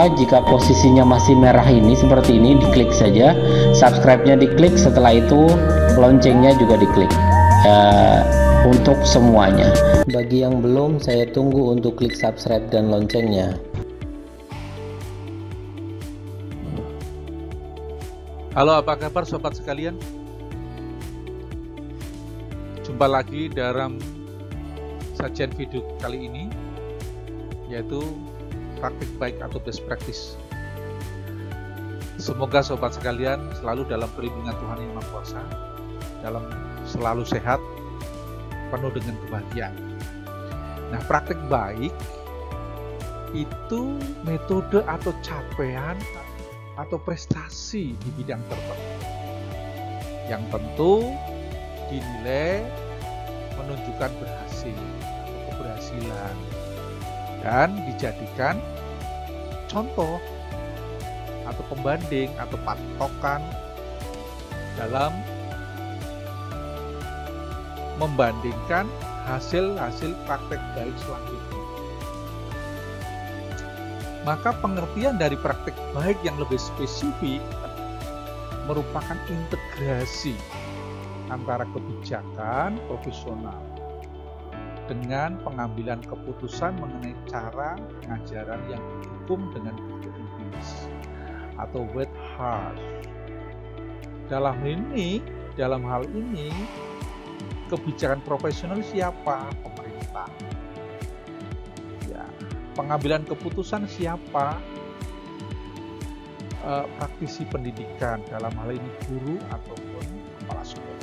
lupa jika posisinya masih merah ini seperti ini, diklik saja, subscribe-nya diklik, setelah itu loncengnya juga diklik untuk semuanya. Bagi yang belum, saya tunggu untuk klik subscribe dan loncengnya. Halo, apa kabar sobat sekalian? Jumpa lagi dalam sajian video kali ini, yaitu praktik baik atau best practice. Semoga sobat sekalian selalu dalam perlindungan Tuhan Yang Maha Kuasa, dalam selalu sehat, penuh dengan kebahagiaan. Nah, praktik baik itu metode atau capaian atau prestasi di bidang tertentu yang tentu dinilai menunjukkan berhasil atau keberhasilan dan dijadikan contoh atau pembanding atau patokan dalam membandingkan hasil-hasil praktek baik selanjutnya. Maka pengertian dari praktek baik yang lebih spesifik merupakan integrasi antara kebijakan profesional dengan pengambilan keputusan mengenai cara pengajaran yang didukung dengan bukti empiris atau wet hard. Dalam hal ini kebijakan profesional siapa? Pemerintah. Pengambilan keputusan siapa? Praktisi pendidikan, dalam hal ini guru ataupun kepala sekolah.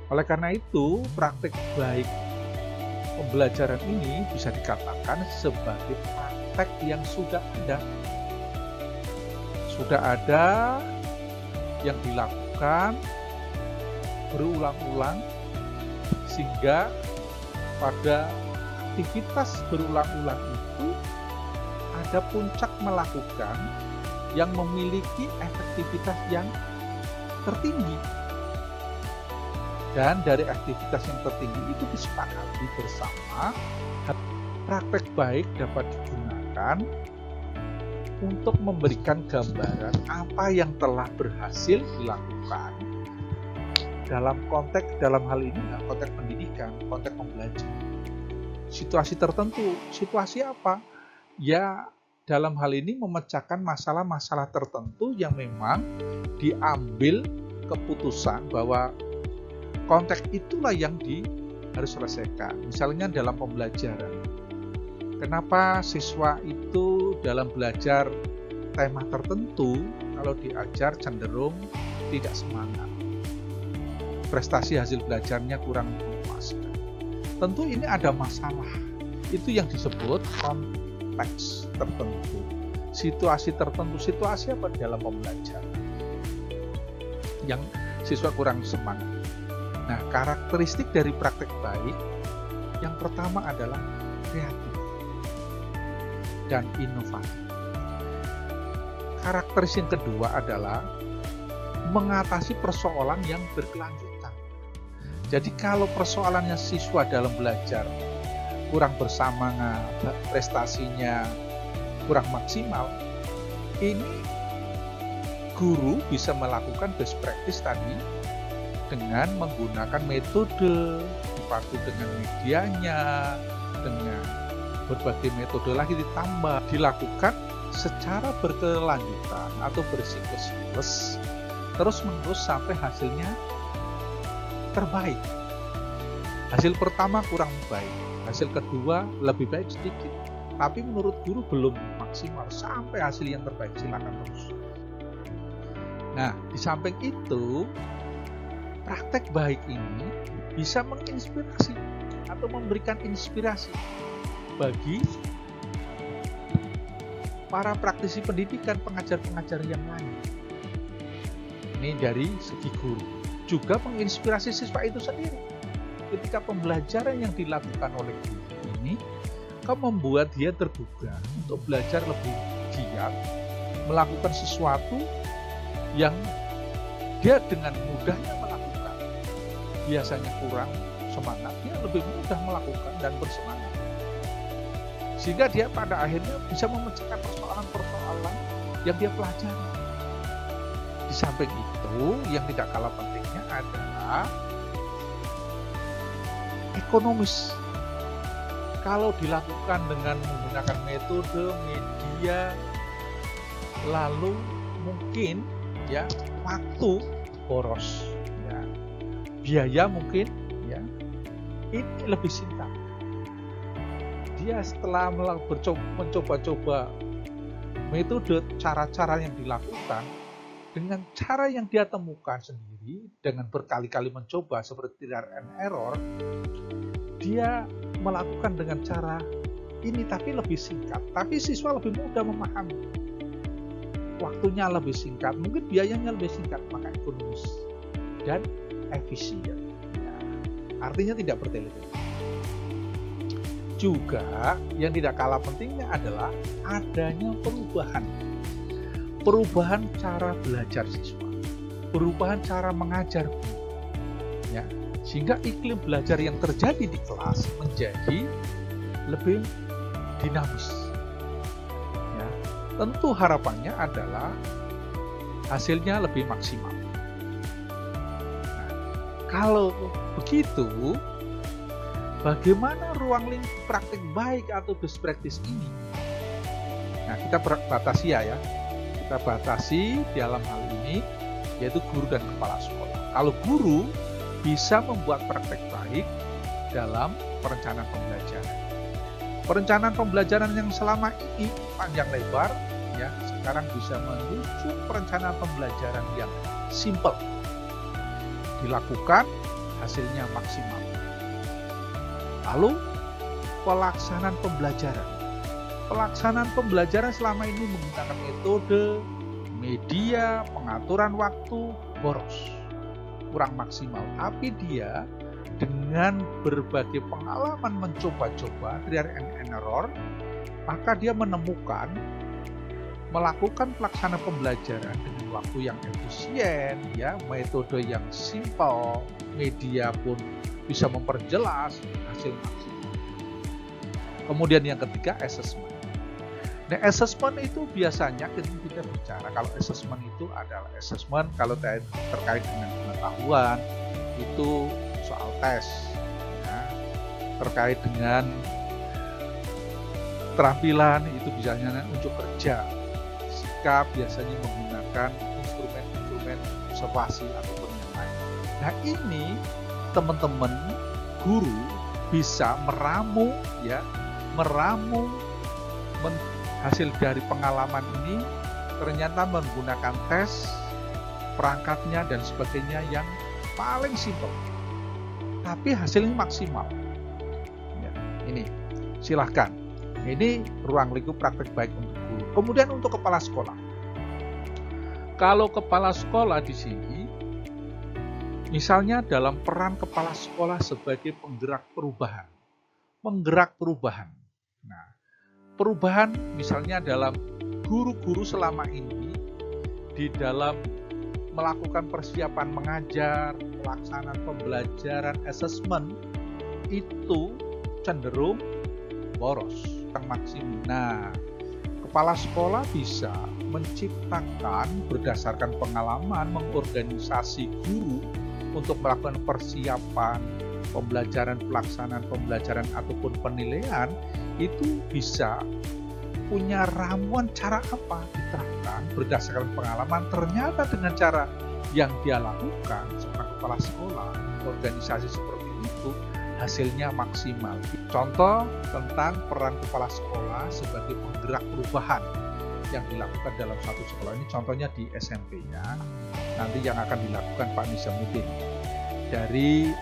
Oleh karena itu, praktik baik pembelajaran ini bisa dikatakan sebagai praktek yang sudah ada yang dilakukan berulang-ulang, sehingga pada aktivitas berulang-ulang itu ada puncak melakukan yang memiliki efektivitas yang tertinggi, dan dari aktivitas yang tertinggi itu disepakati bersama. Praktek baik dapat digunakan untuk memberikan gambaran apa yang telah berhasil dilakukan dalam hal ini konteks pendidikan, konteks pembelajaran. Situasi tertentu. Situasi apa? Ya, dalam hal ini memecahkan masalah-masalah tertentu yang memang diambil keputusan bahwa konteks itulah yang harus selesaikan. Misalnya dalam pembelajaran. Kenapa siswa itu dalam belajar tema tertentu kalau diajar cenderung tidak semangat? Prestasi hasil belajarnya kurang memuaskan. Tentu ini ada masalah. Itu yang disebut konteks tertentu. Situasi tertentu. Situasi apa dalam pembelajaran? Yang siswa kurang semangat. Nah, karakteristik dari praktek baik yang pertama adalah kreatif dan inovatif. Karakteristik yang kedua adalah mengatasi persoalan yang berkelanjutan. Jadi kalau persoalannya siswa dalam belajar kurang bersemangat, prestasinya kurang maksimal, ini guru bisa melakukan best practice tadi dengan menggunakan metode, dipadukan dengan medianya, dengan berbagai metode lagi ditambah, dilakukan secara berkelanjutan atau bersiklus terus-menerus sampai hasilnya terbaik. Hasil pertama kurang baik, hasil kedua lebih baik sedikit, tapi menurut guru belum maksimal sampai hasil yang terbaik. Silakan terus. Nah, di samping itu, praktek baik ini bisa menginspirasi atau memberikan inspirasi bagi para praktisi pendidikan, pengajar-pengajar yang lain. Ini dari segi guru. Juga menginspirasi siswa itu sendiri. Ketika pembelajaran yang dilakukan oleh guru ini membuat dia tergugah untuk belajar lebih giat, melakukan sesuatu yang dia dengan mudahnya melakukan. Biasanya kurang semangat, dia lebih mudah melakukan dan bersemangat. sehingga dia pada akhirnya bisa memecahkan persoalan-persoalan yang dia pelajari. Di samping itu, yang tidak kalah pentingnya adalah ekonomis. Kalau dilakukan dengan menggunakan metode media, lalu mungkin ya waktu boros, ya, biaya mungkin ya ini lebih singkat. Dia setelah mencoba-coba metode cara-cara yang dilakukan dengan cara yang dia temukan sendiri, dengan berkali-kali mencoba seperti trial and error, dia melakukan dengan cara ini tapi lebih singkat, tapi siswa lebih mudah memahami. Waktunya lebih singkat, mungkin biayanya lebih singkat, maka ekonomis dan efisien. Ya, artinya tidak bertele-tele. Juga yang tidak kalah pentingnya adalah adanya perubahan cara belajar siswa, perubahan cara mengajar guru, ya, sehingga iklim belajar yang terjadi di kelas menjadi lebih dinamis. Ya, tentu harapannya adalah hasilnya lebih maksimal. Nah, kalau begitu, bagaimana ruang lingkup praktik baik atau best practice ini? Nah, kita batasi ya. Kita batasi dalam hal ini yaitu guru dan kepala sekolah. Kalau guru bisa membuat praktek baik dalam perencanaan pembelajaran. Perencanaan pembelajaran yang selama ini panjang lebar, ya, sekarang bisa menuju perencanaan pembelajaran yang simple. Dilakukan, hasilnya maksimal. Lalu, pelaksanaan pembelajaran. Pelaksanaan pembelajaran selama ini menggunakan metode, media, pengaturan waktu, boros. Kurang maksimal. Tapi dia dengan berbagai pengalaman mencoba-coba, trial and error, maka dia menemukan melakukan pelaksanaan pembelajaran dengan waktu yang efisien, ya, metode yang simple, media pun bisa memperjelas hasil maksimal. Kemudian yang ketiga, assessment. Nah, assessment itu biasanya ketika kita bicara, kalau assessment itu adalah assessment kalau terkait dengan pengetahuan, itu soal tes, ya. Terkait dengan keterampilan, itu biasanya untuk kerja. Sikap biasanya menggunakan instrumen-instrumen observasi ataupun yang lain. Nah, ini teman-teman guru bisa meramu hasil dari pengalaman ini ternyata menggunakan tes, perangkatnya dan sebagainya yang paling simpel, tapi hasilnya maksimal. Ya, ini silahkan. Ini ruang lingkup praktek baik untuk guru. Kemudian untuk kepala sekolah. Kalau kepala sekolah di sini, misalnya dalam peran kepala sekolah sebagai penggerak perubahan. Nah, perubahan misalnya dalam guru-guru selama ini di dalam melakukan persiapan mengajar, pelaksanaan pembelajaran, assessment, itu cenderung boros, yang maksimum. Nah, kepala sekolah bisa menciptakan berdasarkan pengalaman, mengorganisasi guru untuk melakukan persiapan pembelajaran, pelaksanaan pembelajaran ataupun penilaian, itu bisa punya ramuan cara apa diterapkan berdasarkan pengalaman. Ternyata dengan cara yang dia lakukan sebagai kepala sekolah, organisasi seperti itu, hasilnya maksimal. Contoh tentang peran kepala sekolah sebagai penggerak perubahan yang dilakukan dalam satu sekolah. Ini contohnya di SMP ya. Nanti yang akan dilakukan Pak Nizamuddin dari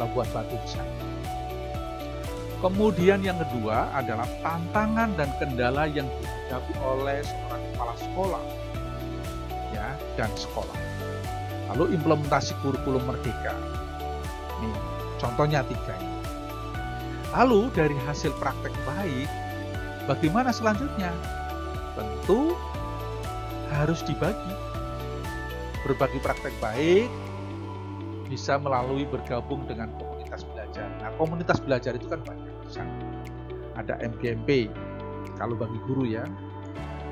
Labuan Batu di sana. Kemudian yang kedua adalah tantangan dan kendala yang dihadapi oleh seorang kepala sekolah, ya, dan sekolah. Lalu implementasi kurikulum merdeka. Nih, contohnya 3 ini. Lalu dari hasil praktek baik, bagaimana selanjutnya? Tentu harus dibagi. Berbagi praktek baik bisa melalui bergabung dengan komunitas belajar. Nah, komunitas belajar itu kan banyak di sana. ada MGMP kalau bagi guru ya,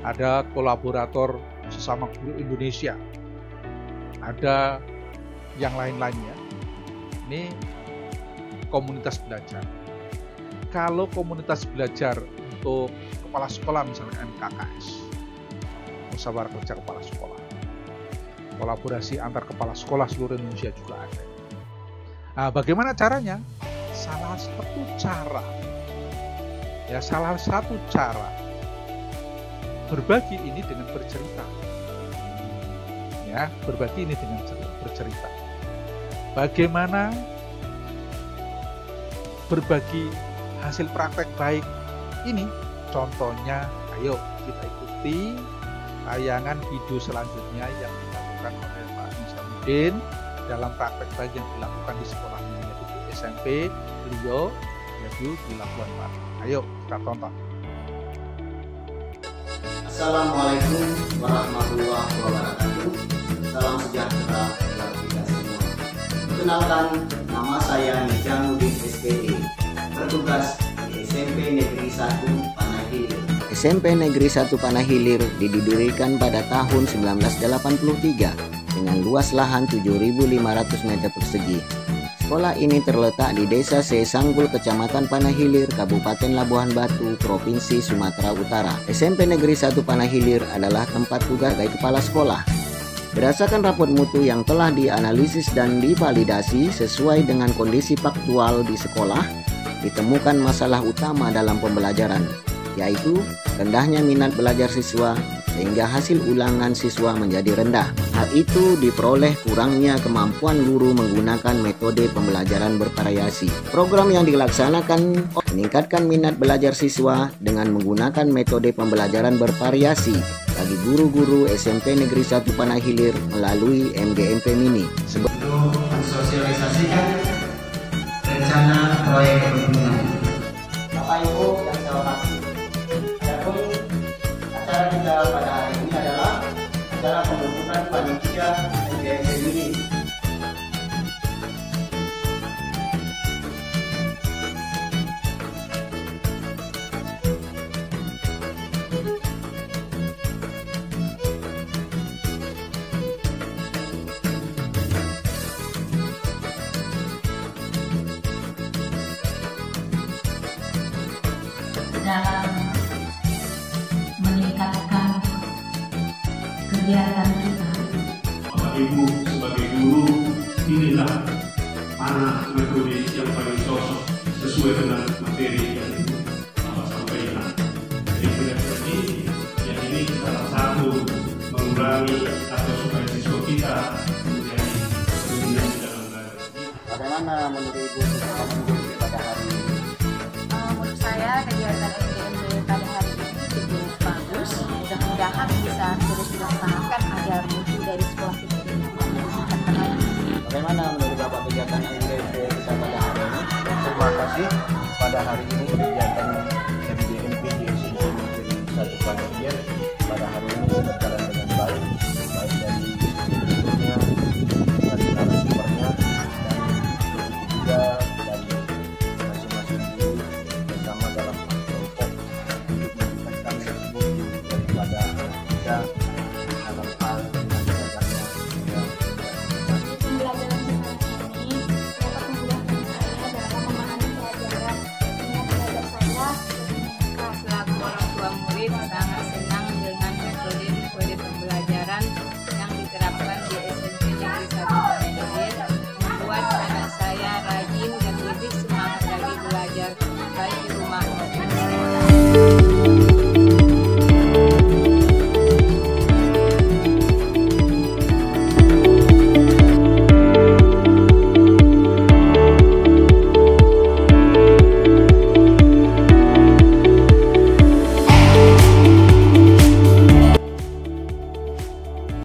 ada kolaborator sesama guru Indonesia, ada yang lain-lainnya. Ini komunitas belajar. Kalau komunitas belajar untuk kepala sekolah misalnya MKKS, musyawarah kerja kepala sekolah, kolaborasi antar kepala sekolah seluruh Indonesia juga ada. Nah, bagaimana caranya? Salah satu cara berbagi ini dengan bercerita. Ya, berbagi ini dengan bercerita. Bagaimana berbagi hasil praktek baik ini? Contohnya, ayo kita ikuti tayangan video selanjutnya yang dilakukan oleh Pak Nisamuddin dalam praktek baik yang dilakukan di sekolahnya, yaitu SMP beliau yaitu di Labuan Batu. Ayo kita tonton. Assalamualaikum warahmatullahi wabarakatuh. Salam sejahtera buat kita semua. Perkenalkan, nama saya Nisamuddin SPD, bertugas di SMP Negeri 1 Panahilir. SMP Negeri 1 Panahilir didirikan pada tahun 1983 dengan luas lahan 7.500 meter persegi. Sekolah ini terletak di Desa Sesanggul, Kecamatan Panahilir, Kabupaten Labuhan Batu, Provinsi Sumatera Utara. SMP Negeri 1 Panahilir adalah tempat tugas sebagai kepala sekolah. Berdasarkan rapot mutu yang telah dianalisis dan divalidasi sesuai dengan kondisi faktual di sekolah, ditemukan masalah utama dalam pembelajaran, yaitu rendahnya minat belajar siswa sehingga hasil ulangan siswa menjadi rendah. Hal itu diperoleh kurangnya kemampuan guru menggunakan metode pembelajaran bervariasi. Program yang dilaksanakan meningkatkan minat belajar siswa dengan menggunakan metode pembelajaran bervariasi bagi guru-guru SMP Negeri 1 Panahilir melalui MGMP Mini. Sebelum mensosialisasikan rencana proyek kepemimpinan. Bapak Ibu yang saya hormati, adapun acara kita pada hari ini adalah acara pembentukan panitia MGMP Mini. Dalam meningkatkan kegiatan kita. Bapak Ibu sebagai guru, inilah mana metode yang paling cocok sesuai dengan materi yang Bapak sampaikan. Jadi berarti yang ini salah satu mengurangi atau supaya siswa kita menjadi dominan dalam belajar. Bagaimana menurut Ibu mengikuti pada hari ini? Menurut saya kegiatan MGMP pada hari ini cukup bagus. Mudah-mudahan bisa terus dilaksanakan agar mutu dari sekolah kita ini terkenal. Bagaimana menurut Bapak kegiatan MGMP kita pada hari ini? Terima kasih pada hari ini